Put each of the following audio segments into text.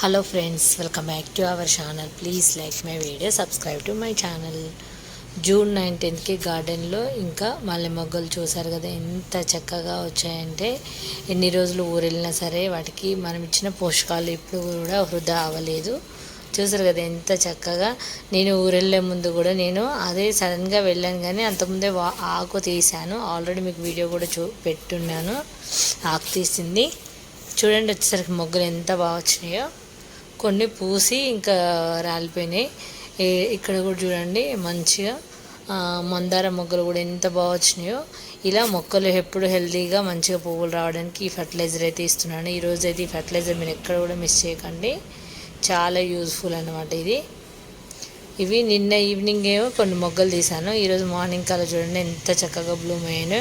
Hello friends, welcome back to our channel. Please like my video, subscribe to my channel. June 19కి గార్డెన్లో ఇంకా మల్లె మొగ్గలు చూసారు కదా, ఎంత చక్కగా వచ్చాయంటే ఎన్ని రోజులు ఊరెళ్ళినా సరే వాటికి మనం ఇచ్చిన పోషకాలు ఇప్పుడు కూడా వృధా అవ్వలేదు. చూసారు కదా ఎంత చక్కగా. నేను ఊరెళ్ళే ముందు కూడా నేను అదే సడన్గా వెళ్ళాను, కానీ అంతకుముందే ఆకు తీశాను. ఆల్రెడీ మీకు వీడియో కూడా పెట్టున్నాను ఆకు తీసింది. చూడండి వచ్చేసరికి మొగ్గలు ఎంత బాగా వచ్చినాయో. కొన్ని పూసి ఇంకా రాలిపోయినాయి. ఇక్కడ కూడా చూడండి మంచిగా మందార మొగ్గలు కూడా ఎంత బాగా వచ్చినాయో. ఇలా మొక్కలు ఎప్పుడు హెల్తీగా మంచిగా పువ్వులు రావడానికి ఈ ఫర్టిలైజర్ అయితే ఇస్తున్నాను. ఈరోజు అయితే ఈ ఫర్టిలైజర్ మీరు ఎక్కడ కూడా మిస్ చేయకండి, చాలా యూజ్ఫుల్ అన్నమాట ఇది. ఇవి నిన్న ఈవినింగ్ ఏమో కొన్ని మొగ్గలు తీసాను. ఈరోజు మార్నింగ్ కలర్ చూడండి ఎంత చక్కగా బ్లూమ్ అయ్యానో.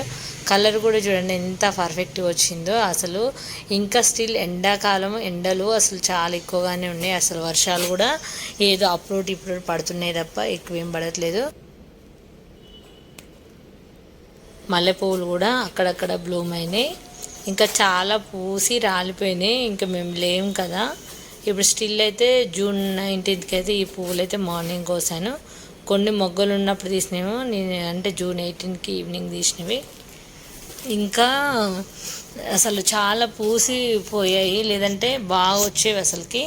కలర్ కూడా చూడండి ఎంత పర్ఫెక్ట్గా వచ్చిందో. అసలు ఇంకా స్టిల్ ఎండాకాలం, ఎండలు అసలు చాలా ఎక్కువగానే ఉన్నాయి. అసలు వర్షాలు కూడా ఏదో అప్లోడ్ ఇప్పుడు పడుతున్నాయి తప్ప ఎక్కువ ఏం పడట్లేదు. మల్లెపూలు కూడా అక్కడక్కడ బ్లూమ్ అయినాయి, ఇంకా చాలా పూసి రాలిపోయినాయి. ఇంకా మేము లేము కదా ఇప్పుడు. స్టిల్ అయితే జూన్ 19కి అయితే ఈ పువ్వులు అయితే మార్నింగ్ కోసాను. కొన్ని మొగ్గలు ఉన్నప్పుడు తీసినవి నేను, అంటే జూన్ 18కి ఈవినింగ్ తీసినవి. ఇంకా అసలు చాలా పూసిపోయాయి, లేదంటే బాగా వచ్చేవి అసలుకి.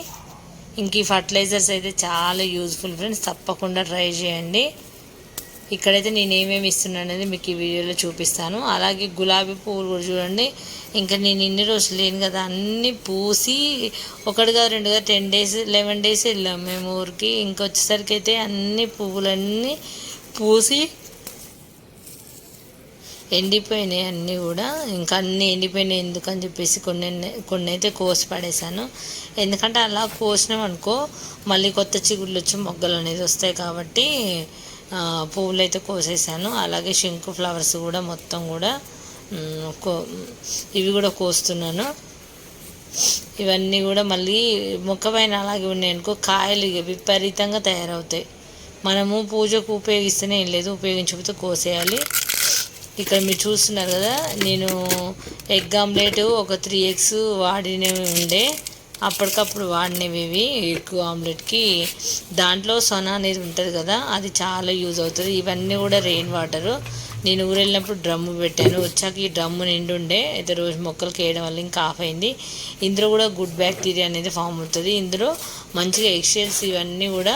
ఇంక ఈ ఫర్టిలైజర్స్ అయితే చాలా యూజ్ఫుల్ ఫ్రెండ్స్, తప్పకుండా ట్రై చేయండి. ఇక్కడైతే నేను ఏమేమి ఇస్తున్నాను అనేది మీకు ఈ వీడియోలో చూపిస్తాను. అలాగే గులాబీ పువ్వులు కూడా చూడండి. ఇంకా నేను ఇన్ని రోజులు లేను కదా, అన్నీ పూసి ఒకటిగా రెండుగా 10 days 11 days వెళ్ళాం మేము ఊరికి. ఇంకొచ్చేసరికి అయితే అన్ని పువ్వులన్నీ పూసి ఎండిపోయినాయి అన్నీ కూడా. ఇంకా అన్నీ ఎండిపోయినాయి ఎందుకని చెప్పేసి కొన్ని అయితే కోసి పడేసాను. ఎందుకంటే అలా కోసినాం అనుకో మళ్ళీ కొత్త చిగుళ్ళు వచ్చి మొగ్గలు అనేది వస్తాయి కాబట్టి పువ్వులు అయితే కోసేసాను. అలాగే శంకు ఫ్లవర్స్ కూడా మొత్తం కూడా ఇవి కూడా కోస్తున్నాను. ఇవన్నీ కూడా మళ్ళీ మొక్క పైన అలాగే ఉన్నాయి అనుకో కాయలు విపరీతంగా తయారవుతాయి. మనము పూజకు ఉపయోగిస్తేనే ఏం లేదు, ఉపయోగించకపోతే కోసేయాలి. ఇక్కడ మీరు చూస్తున్నారు కదా, నేను ఎగ్ ఆమ్లెట్ ఒక 3 eggs వాడినవి ఉండే, అప్పటికప్పుడు వాడినవి ఇవి ఎగ్ ఆమ్లెట్కి. దాంట్లో సొన అనేది ఉంటుంది కదా, అది చాలా యూజ్ అవుతుంది. ఇవన్నీ కూడా రెయిన్ వాటరు. నేను ఊరు వెళ్ళినప్పుడు డ్రమ్ము పెట్టాను, వచ్చాక ఈ డ్రమ్ము నిండుండే అయితే రోజు మొక్కలకి వేయడం వల్ల ఇంకా ఆఫ్ అయింది. ఇందులో కూడా గుడ్ బ్యాక్టీరియా అనేది ఫామ్ అవుతుంది. ఇందులో మంచిగా ఎగ్షెల్స్ ఇవన్నీ కూడా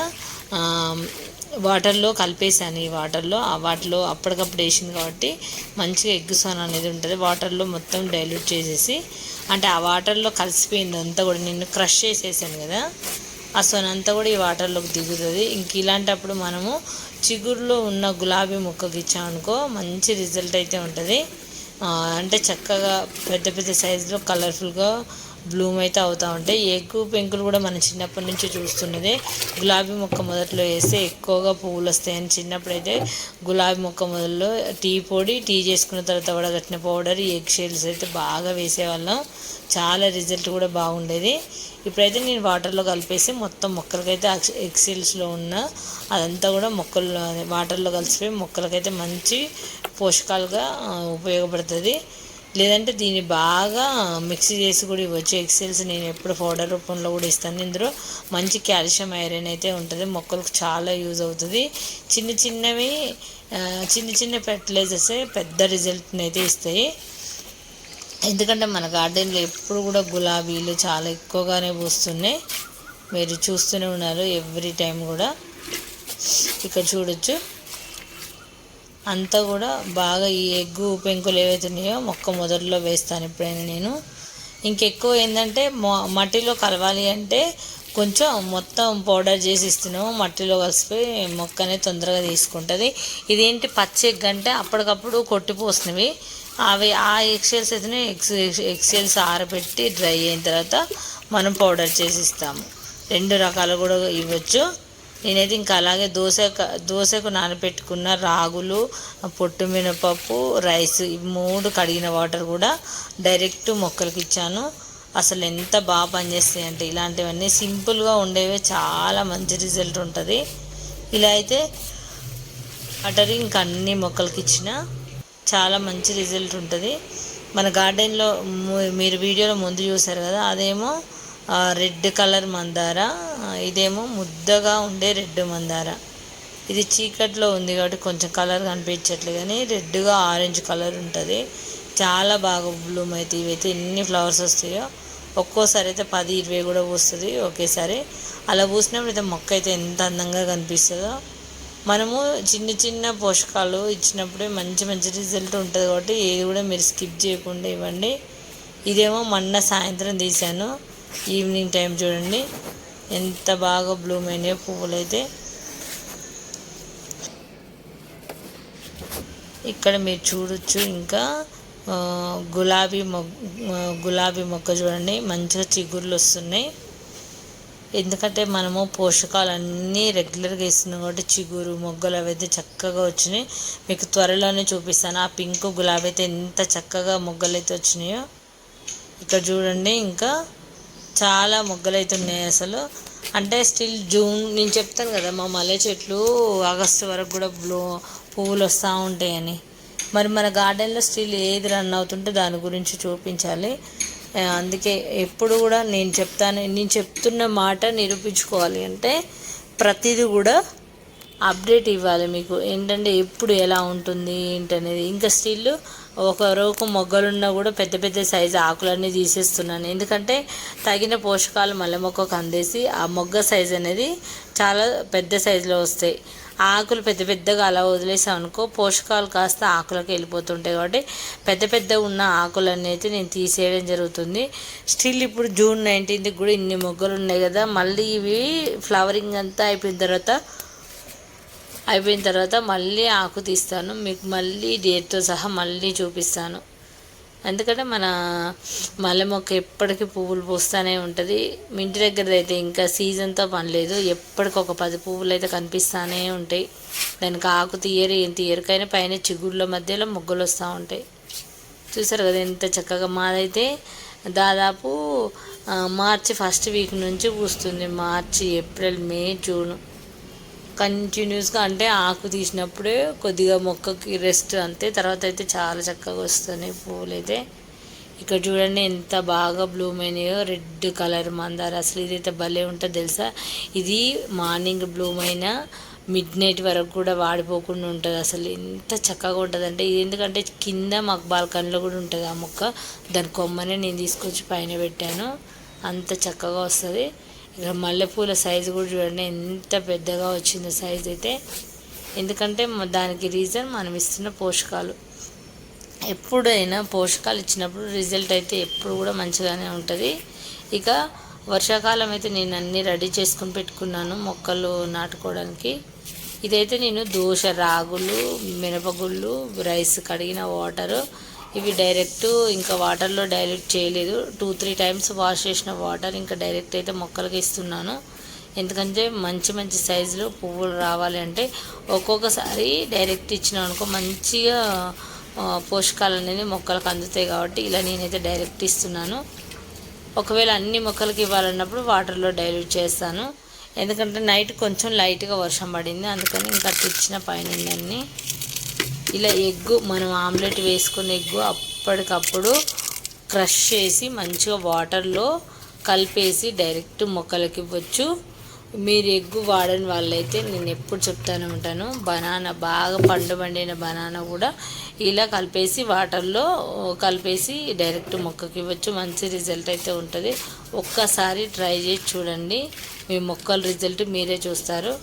వాటర్లో కలిపేసాను. ఈ వాటిలో అప్పటికప్పుడు వేసింది కాబట్టి మంచిగా ఎగ్ సోనా అనేది ఉంటుంది. వాటర్లో మొత్తం డైల్యూట్ చేసేసి, అంటే ఆ వాటర్లో కలిసిపోయింది అంతా కూడా. నేను క్రష్ చేసేసాను కదా, ఆ సోన అంతా కూడా ఈ వాటర్లోకి దిగుతుంది. ఇంక ఇలాంటప్పుడు మనము చిగురులో ఉన్న గులాబీ మొక్కకి ఇచ్చామనుకో మంచి రిజల్ట్ అయితే ఉంటుంది. అంటే చక్కగా పెద్ద పెద్ద సైజులో కలర్ఫుల్గా బ్లూమ్ అయితే అవుతూ ఉంటాయి. ఎగ్గు పెంకులు కూడా మనం చిన్నప్పటి నుంచి చూస్తున్నదే. గులాబీ మొక్క మొదట్లో వేస్తే ఎక్కువగా పువ్వులు వస్తాయని చిన్నప్పుడైతే గులాబీ మొక్క మొదల్లో టీ చేసుకున్న తర్వాత వడగట్టిన పౌడర్, ఎగ్ షెల్స్ అయితే బాగా వేసేవాళ్ళం. చాలా రిజల్ట్ కూడా బాగుండేది. ఇప్పుడైతే నేను వాటర్లో కలిపేసి మొత్తం మొక్కలకైతే ఎగ్ షెల్స్లో ఉన్న అదంతా కూడా మొక్కలు వాటర్లో కలిసిపోయి మొక్కలకైతే మంచి పోషకాలుగా ఉపయోగపడుతుంది. లేదంటే దీన్ని బాగా మిక్సీ చేసి కూడా ఇవ్వచ్చు. ఎక్సెల్స్ నేను ఎప్పుడు పౌడర్ రూపంలో కూడా ఇస్తాను. ఇందులో మంచి కాల్షియం ఐరన్ అయితే ఉంటుంది, మొక్కలకు చాలా యూజ్ అవుతుంది. చిన్న ఫెర్టిలైజర్సే పెద్ద రిజల్ట్ని అయితే ఇస్తాయి. ఎందుకంటే మన గార్డెన్లో ఎప్పుడు కూడా గులాబీలు చాలా ఎక్కువగానే పూస్తున్నాయి, మీరు చూస్తూనే ఉన్నారు ఎవ్రీ టైం కూడా. ఇక్కడ చూడొచ్చు అంతా కూడా బాగా ఈ ఎగ్గు పెంకులు ఏవైతే ఉన్నాయో మొక్క మొదట్లో వేస్తాను ఎప్పుడైనా నేను. ఇంకెక్కువ ఏంటంటే మట్టిలో కలవాలి అంటే కొంచెం మొత్తం పౌడర్ చేసి ఇస్తున్నాము, మట్టిలో కలిసిపోయి మొక్క అనేది తొందరగా తీసుకుంటుంది. ఇదేంటి పచ్చి ఎగ్ అంటే అప్పటికప్పుడు కొట్టిపోసినవి అవి. ఆ ఎగ్షెల్స్ అయితే ఎగ్షెల్స్ ఆరబెట్టి డ్రై అయిన తర్వాత మనం పౌడర్ చేసి ఇస్తాము. 2 రకాలు కూడా ఇవ్వచ్చు. నేనైతే ఇంకా అలాగే దోశకు నానబెట్టుకున్న రాగులు, పొట్టు మినపప్పు, రైస్, ఈ 3 కడిగిన వాటర్ కూడా డైరెక్ట్ మొక్కలకి ఇచ్చాను. అసలు ఎంత బాగా పనిచేస్తాయి అంటే ఇలాంటివన్నీ సింపుల్గా ఉండేవే చాలా మంచి రిజల్ట్ ఉంటుంది. ఇలా అయితే వాటర్ ఇంకా అన్ని మొక్కలకి ఇచ్చిన చాలా మంచి రిజల్ట్ ఉంటుంది. మన గార్డెన్లో మీరు వీడియోలో ముందు చూసారు కదా, అదేమో రెడ్ కలర్ మందార, ఇదేమో ముద్దగా ఉండే రెడ్ మందార. ఇది చీకట్లో ఉంది కాబట్టి కొంచెం కలర్ కనిపించట్లేదు, కానీ రెడ్గా ఆరెంజ్ కలర్ ఉంటుంది. చాలా బాగా బ్లూమ్ అయితే ఇవైతే ఎన్ని ఫ్లవర్స్ వస్తాయో. ఒక్కోసారి అయితే 10-20 కూడా పూస్తుంది ఒకేసారి. అలా పూసినప్పుడు అయితే మొక్క అయితే ఎంత అందంగా కనిపిస్తుందో. మనము చిన్న చిన్న పోషకాలు ఇచ్చినప్పుడే మంచి మంచి రిజల్ట్ ఉంటుంది కాబట్టి ఏది కూడా మీరు స్కిప్ చేయకుండా ఇవ్వండి. ఇదేమో మొన్న సాయంత్రం తీశాను, ఈవినింగ్ టైం చూడండి ఎంత బాగా బ్లూమ్ అయినాయో పువ్వులు అయితే. ఇక్కడ మీరు చూడొచ్చు. ఇంకా గులాబీ మొక్క చూడండి, మంచిగా చిగుర్లు వస్తున్నాయి. ఎందుకంటే మనము పోషకాలన్నీ రెగ్యులర్గా ఇస్తున్నాం కాబట్టి చిగురు మొగ్గలు అవైతే చక్కగా వచ్చినాయి. మీకు త్వరలోనే చూపిస్తాను. ఆ పింక్ గులాబీ అయితే ఎంత చక్కగా మొగ్గలు అయితే వచ్చినాయో ఇక్కడ చూడండి. ఇంకా చాలా మొగ్గలు అయితే ఉన్నాయి అసలు. అంటే స్టిల్ జూన్, నేను చెప్తాను కదా మా మల్లె చెట్లు ఆగస్టు వరకు కూడా పువ్వులు వస్తూ ఉంటాయని. మరి మన గార్డెన్లో స్టిల్ ఏది రన్ అవుతుంటే దాని గురించి చూపించాలి. అందుకే ఎప్పుడు కూడా నేను చెప్తున్న మాట నిరూపించుకోవాలి అంటే ప్రతిదీ కూడా అప్డేట్ ఇవ్వాలి మీకు. ఏంటంటే ఎప్పుడు ఎలా ఉంటుంది ఏంటనేది. ఇంకా స్టిల్ ఒక రోజు మొగ్గలున్నా కూడా పెద్ద పెద్ద సైజు ఆకులన్నీ తీసేస్తున్నాను. ఎందుకంటే తగిన పోషకాలు మల్లె మొక్కకు అందేసి ఆ మొగ్గ సైజు అనేది చాలా పెద్ద సైజులో వస్తాయి. ఆకులు పెద్ద పెద్దగా అలా వదిలేసాం అనుకో పోషకాలు కాస్త ఆకులకు వెళ్ళిపోతుంటాయి. కాబట్టి పెద్ద పెద్ద ఉన్న ఆకులన్నీ అయితే నేను తీసేయడం జరుగుతుంది. స్టిల్ ఇప్పుడు జూన్ 19కి కూడా ఇన్ని మొగ్గలు ఉన్నాయి కదా, మళ్ళీ ఇవి ఫ్లవరింగ్ అంతా అయిపోయిన తర్వాత మళ్ళీ ఆకు తీస్తాను. మీకు మళ్ళీ డేట్తో సహా మళ్ళీ చూపిస్తాను. ఎందుకంటే మన మల్లె మొక్క ఎప్పటికీ పువ్వులు పూస్తూనే ఉంటుంది. మీ ఇంటి దగ్గర అయితే ఇంకా సీజన్తో పని లేదు, ఎప్పటికొక 10 పువ్వులు అయితే కనిపిస్తూనే ఉంటాయి. దానికి ఆకు ఏం తీయరికైనా పైన చిగుళ్ళ మధ్యలో మొగ్గలు వస్తూ ఉంటాయి. చూసారు కదా ఎంత చక్కగా. మాదైతే దాదాపు మార్చి ఫస్ట్ వీక్ నుంచి పూస్తుంది. మార్చి, ఏప్రిల్, మే, జూన్ కంటిన్యూస్గా. అంటే ఆకు తీసినప్పుడే కొద్దిగా మొక్కకి రెస్ట్ అంతే, తర్వాత అయితే చాలా చక్కగా వస్తున్నాయి పువ్వులు అయితే. ఇక్కడ చూడండి ఎంత బాగా బ్లూమ్ అయినాయో. రెడ్ కలర్ మందార అసలు ఇదైతే భలే ఉంటుంది తెలుసా. ఇది మార్నింగ్ బ్లూమ్ అయినా మిడ్ నైట్ వరకు కూడా వాడిపోకుండా ఉంటుంది. అసలు ఎంత చక్కగా ఉంటుంది అంటే ఇది. ఎందుకంటే కింద మాకు బాల్కనీలో కూడా ఉంటుంది ఆ మొక్క. దాని కొమ్మనే నేను తీసుకొచ్చి పైన పెట్టాను, అంత చక్కగా వస్తుంది. ఇక్కడ మల్లెపూల సైజు కూడా చూడండి ఎంత పెద్దగా వచ్చిందో సైజు అయితే. ఎందుకంటే దానికి రీజన్ మనం ఇస్తున్న పోషకాలు. ఎప్పుడైనా పోషకాలు ఇచ్చినప్పుడు రిజల్ట్ అయితే ఎప్పుడు కూడా మంచిగానే ఉంటుంది. ఇక వర్షాకాలం అయితే నేను అన్నీ రెడీ చేసుకుని పెట్టుకున్నాను మొక్కలు నాటుకోవడానికి. ఇదైతే నేను దోశ, రాగులు, మినపగుళ్ళు, రైస్ కడిగిన వాటరు, ఇవి డైరెక్ట్ ఇంకా వాటర్లో డైరెక్ట్ చేయలేదు. 2-3 టైమ్స్ వాష్ చేసిన వాటర్ ఇంకా డైరెక్ట్ అయితే మొక్కలకి ఇస్తున్నాను. ఎందుకంటే మంచి మంచి సైజులో పువ్వులు రావాలి అంటే ఒక్కొక్కసారి డైరెక్ట్ ఇచ్చినాం అనుకో మంచిగా పోషకాలు అనేది మొక్కలకు అందుతాయి. కాబట్టి ఇలా నేనైతే డైరెక్ట్ ఇస్తున్నాను. ఒకవేళ అన్ని మొక్కలకి ఇవ్వాలన్నప్పుడు వాటర్లో డైల్యూట్ చేస్తాను. ఎందుకంటే నైట్ కొంచెం లైట్గా వర్షం పడింది, అందుకని ఇంకా తెచ్చిన పైన అన్నీ. ఇలా ఎగ్గు మనం ఆమ్లెట్ వేసుకున్న ఎగ్గు అప్పటికప్పుడు క్రష్ చేసి మంచిగా వాటర్లో కలిపేసి డైరెక్ట్ మొక్కలకి ఇవ్వచ్చు. మీరు ఎగ్గు వాడని వాళ్ళైతే నేను ఎప్పుడు చెప్తానే ఉంటాను, బనానా బాగా పండిన బనానా కూడా ఇలా కలిపేసి వాటర్లో కలిపేసి డైరెక్ట్ మొక్కకి ఇవ్వచ్చు. మంచి రిజల్ట్ అయితే ఉంటుంది. ఒక్కసారి ట్రై చేసి చూడండి, మీ మొక్కల రిజల్ట్ మీరే చూస్తారు.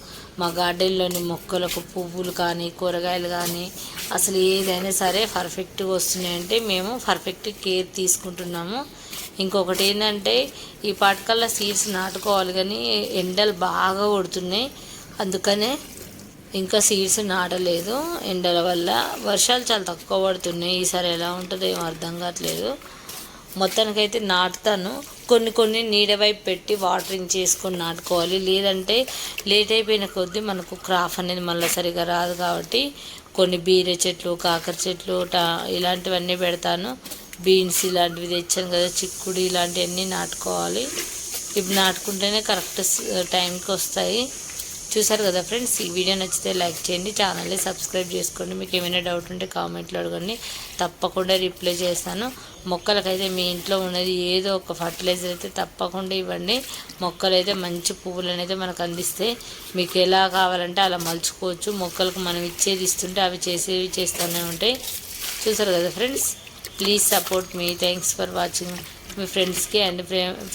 మా గార్డెన్లోని మొక్కలకు పువ్వులు కానీ కూరగాయలు కానీ అసలు ఏదైనా సరే పర్ఫెక్ట్గా వస్తున్నాయంటే మేము పర్ఫెక్ట్ కేర్ తీసుకుంటున్నాము. ఇంకొకటి ఏంటంటే ఈ పాటకల్లా సీడ్స్ నాటుకోవాలి, కానీ ఎండలు బాగా కొడుతున్నాయి, అందుకనే ఇంకా సీడ్స్ నాటలేదు. ఎండల వల్ల వర్షాలు చాలా తక్కువ పడుతున్నాయి. ఈసారి ఎలా ఉంటుందో ఏమో అర్థం కావట్లేదు. మొత్తానికైతే నాటుతాను. కొన్ని నీడ వైపు పెట్టి వాటరింగ్ చేసుకొని నాటుకోవాలి, లేదంటే లేట్ అయిపోయిన కొద్దీ మనకు క్రాప్ అనేది మళ్ళీ సరిగా రాదు. కాబట్టి కొన్ని బీర చెట్లు, కాకర చెట్లు ఇలాంటివన్నీ పెడతాను. బీన్స్ ఇలాంటివి తెచ్చాను కదా, చిక్కుడు ఇలాంటివన్నీ నాటుకోవాలి. ఇప్పుడు నాటుకుంటేనే కరెక్ట్ టైంకి వస్తాయి. చూసారు కదా ఫ్రెండ్స్, ఈ వీడియో నచ్చితే లైక్ చేయండి, ఛానల్ని సబ్స్క్రైబ్ చేసుకోండి. మీకు ఏమైనా డౌట్ ఉంటే కామెంట్లో అడగండి, తప్పకుండా రిప్లై చేస్తాను. మొక్కలకైతే మీ ఇంట్లో ఉన్నది ఏదో ఒక ఫర్టిలైజర్ అయితే తప్పకుండా ఇవ్వండి. మొక్కలు అయితే మంచి పువ్వులను అయితే మనకు అందిస్తే మీకు ఎలా కావాలంటే అలా మలుచుకోవచ్చు. మొక్కలకు మనం ఇచ్చేది ఇస్తుంటే అవి చేసేవి చేస్తూనే ఉంటాయి. చూసారు కదా friends, please support me. Thanks for watching. మీ ఫ్రెండ్స్కి అండ్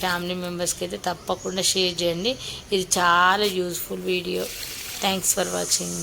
ఫ్యామిలీ మెంబర్స్కి అయితే తప్పకుండా షేర్ చేయండి. ఇది చాలా useful video. Thanks for watching.